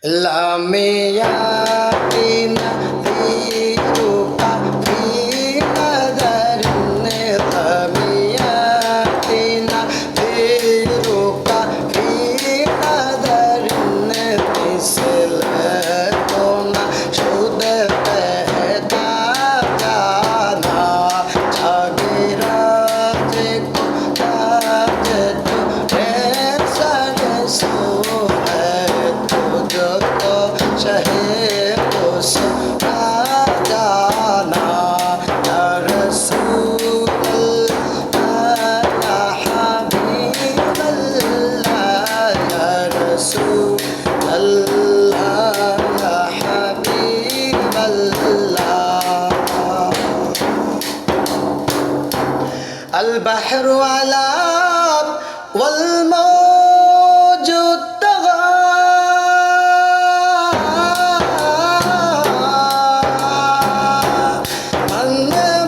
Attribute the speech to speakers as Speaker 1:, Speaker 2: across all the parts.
Speaker 1: لمياتنا ذكرك في قدر لمياتنا ذكرك في قدر مثلتنا شد بهتا جانا جاگیرات کو البحر على والموج طغى من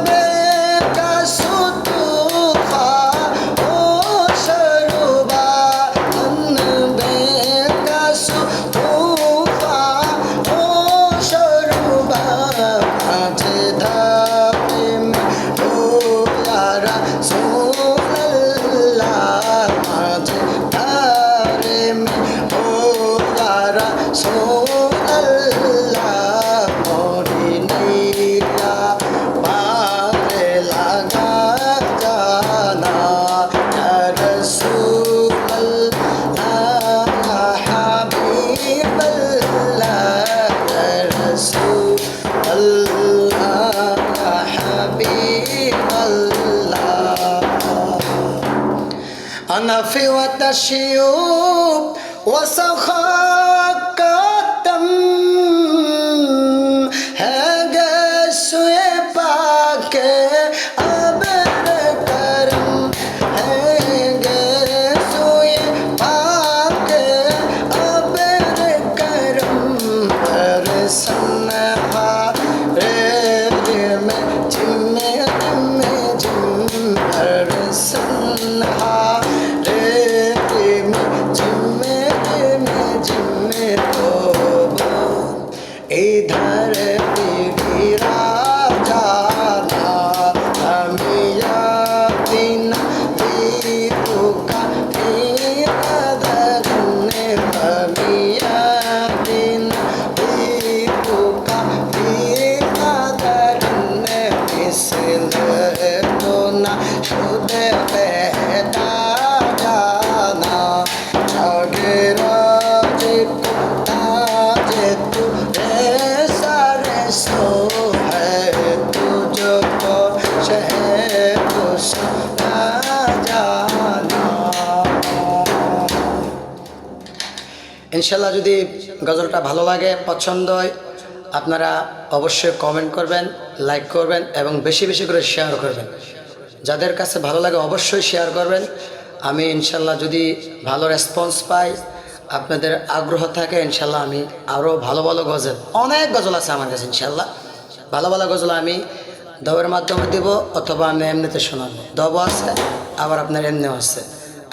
Speaker 1: بك سطوفا وشربا من بك سطوفا وشربا أجدابي أنا في وتشيوب وسخاك الدم هذا سيباك أبر كرم هذا سيباك أبر كرم أرسلناها ريم جم أرسلناها इधर गिरा जाना हमिया बिना दीपुका ने हमिया बिना दीपुका ने मिसल तो ना शुद्ध बहता जाना जागेरा ইনশাআল্লাহ যদি গজলটা ভালো লাগে পছন্দ হয় আপনারা অবশ্যই কমেন্ট করবেন, লাইক করবেন এবং বেশি বেশি করে শেয়ার করবেন। যাদের কাছে ভালো লাগে অবশ্যই শেয়ার করবেন। আমি ইনশাআল্লাহ যদি ভালো রেসপন্স পাই, আপনাদের আগ্রহ থাকে, ইনশাআল্লাহ আমি আরও ভালো ভালো গজল, অনেক গজল আছে আমার কাছে ইনশাআল্লাহ, ভালো ভালো গজল আমি দবের মাধ্যমে দেব অথবা আমি এমনিতে শোনাবো। দবও আছে আবার আপনার এমনিও আছে।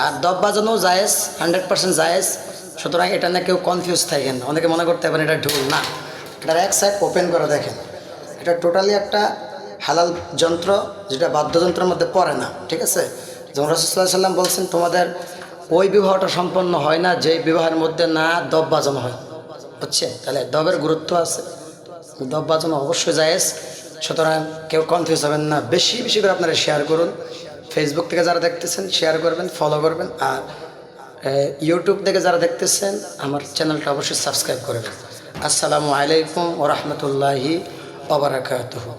Speaker 1: আর দব বাজানো জায়েজ, 100% জায়েজ। সুতরাং এটা না কেউ কনফিউজ থাকেন, অনেকে মনে করতে পারেন এটা ঢোল না। এটার এক সাইড ওপেন করে দেখেন, এটা টোটালি একটা হালাল যন্ত্র যেটা বাদ্যযন্ত্রের মধ্যে পড়ে না, ঠিক আছে। যেমন রাসূলুল্লাহ সাল্লাল্লাহু আলাইহি ওয়াসাল্লাম বলছেন তোমাদের ওই বিবাহটা সম্পন্ন হয় না যে বিবাহের মধ্যে না দব বাজানো হয়, বুঝছে। তাহলে দবের গুরুত্ব আছে, দব বাজানো অবশ্যই জায়েজ। সুতরাং কেউ কনফিউজ হবেন না, বেশি বেশি করে আপনারা শেয়ার করুন। ফেসবুক থেকে যারা দেখতেছেন শেয়ার করবেন, ফলো করবেন। আর ইউটিউব থেকে যারা দেখতেছেন আমার চ্যানেলটা অবশ্যই সাবস্ক্রাইব করবেন। আসসালামু আলাইকুম ওয়া রাহমাতুল্লাহি ওয়া বারাকাতুহু।